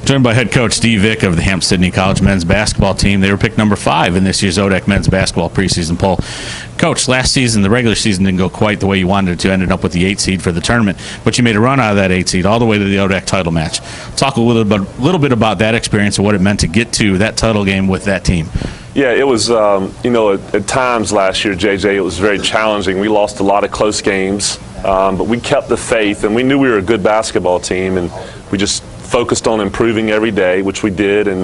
Joined by head coach Dee Vick of the Hampden-Sydney College men's basketball team. They were picked number 5 in this year's ODAC men's basketball preseason poll. Coach, last season, the regular season didn't go quite the way you wanted it to. Ended up with the 8 seed for the tournament, but you made a run out of that 8 seed all the way to the ODAC title match. Talk a little bit about that experience and what it meant to get to that title game with that team. Yeah, it was, at times last year, JJ, it was very challenging. We lost a lot of close games, but we kept the faith, and we knew we were a good basketball team, and we just focused on improving every day, which we did, and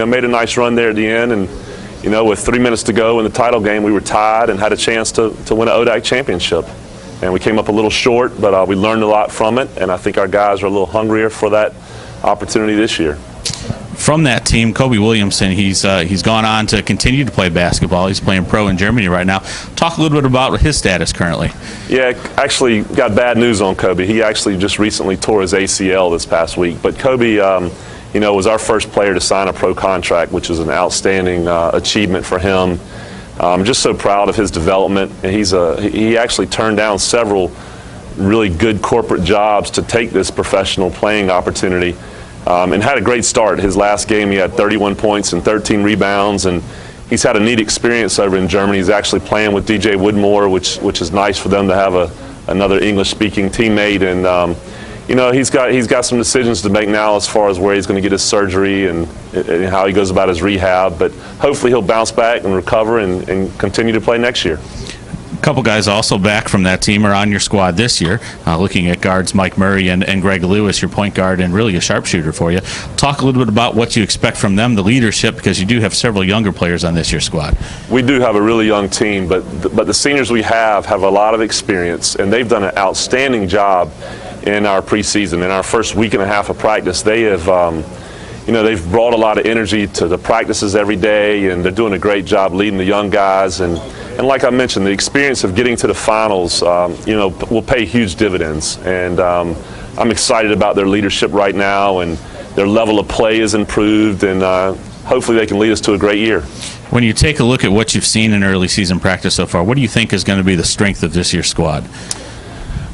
made a nice run there at the end. And with 3 minutes to go in the title game, we were tied and had a chance to win an ODAC championship. And we came up a little short, but we learned a lot from it, and I think our guys are a little hungrier for that opportunity this year. From that team, Kobe Williamson, he's gone on to continue to play basketball. He's playing pro in Germany right now. Talk a little bit about his status currently. Yeah, actually got bad news on Kobe. He actually just recently tore his ACL this past week. But Kobe, was our first player to sign a pro contract, which is an outstanding achievement for him. I'm just so proud of his development. And he actually turned down several really good corporate jobs to take this professional playing opportunity. And had a great start. His last game, he had 31 points and 13 rebounds, and he's had a neat experience over in Germany. He's actually playing with DJ Woodmore, which is nice for them to have another English-speaking teammate. And he's got some decisions to make now as far as where he's going to get his surgery and how he goes about his rehab. But hopefully he'll bounce back and recover and continue to play next year. A couple guys also back from that team are on your squad this year. Looking at guards Mike Murray and Greg Lewis, your point guard and really a sharpshooter for you. Talk a little bit about what you expect from them, the leadership, because you do have several younger players on this year's squad. We do have a really young team, but the seniors we have a lot of experience, and they've done an outstanding job in our preseason. In our first week and a half of practice, they have they've brought a lot of energy to the practices every day, and they're doing a great job leading the young guys. And like I mentioned, the experience of getting to the finals, will pay huge dividends. And I'm excited about their leadership right now, and their level of play is improved, and hopefully they can lead us to a great year. When you take a look at what you've seen in early season practice so far, what do you think is going to be the strength of this year's squad?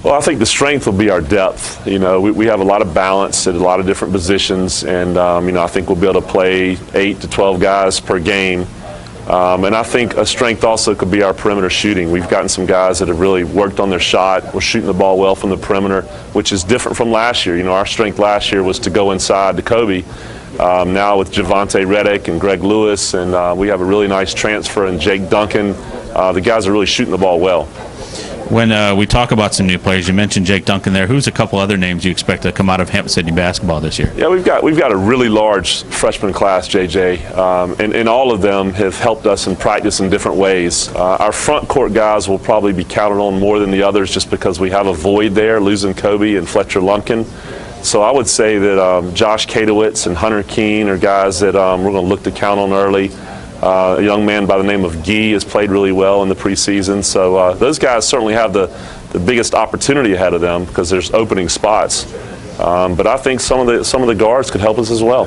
Well, I think the strength will be our depth. We have a lot of balance at a lot of different positions, and I think we'll be able to play 8 to 12 guys per game. And I think a strength also could be our perimeter shooting. We've gotten some guys that have really worked on their shot. We're shooting the ball well from the perimeter, which is different from last year. Our strength last year was to go inside to Kobe. Now with Javante Reddick and Greg Lewis, and we have a really nice transfer in Jake Duncan. The guys are really shooting the ball well. When we talk about some new players, you mentioned Jake Duncan there. Who's a couple other names you expect to come out of Hampden-Sydney basketball this year? Yeah, we've got a really large freshman class, JJ, and all of them have helped us in practice in different ways. Our front court guys will probably be counted on more than the others just because we have a void there, losing Kobe and Fletcher Lumpkin. So I would say that Josh Kadowitz and Hunter Keene are guys that we're going to look to count on early. A young man by the name of Gee has played really well in the preseason. So those guys certainly have the biggest opportunity ahead of them because there's opening spots. But I think some of the guards could help us as well.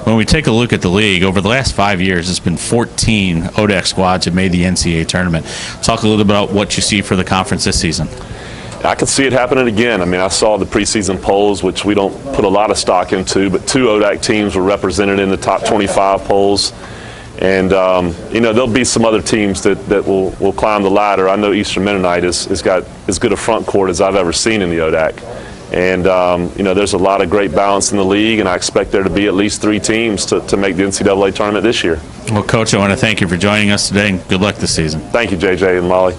When we take a look at the league, over the last 5 years, it's been 14 ODAC squads that made the NCAA tournament. Talk a little about what you see for the conference this season. I could see it happening again. I mean, I saw the preseason polls, which we don't put a lot of stock into, but 2 ODAC teams were represented in the top 25 polls. And, there'll be some other teams that will climb the ladder. I know Eastern Mennonite has got as good a front court as I've ever seen in the ODAC. And, there's a lot of great balance in the league, and I expect there to be at least 3 teams to make the NCAA tournament this year. Well, Coach, I want to thank you for joining us today, and good luck this season. Thank you, JJ and Molly.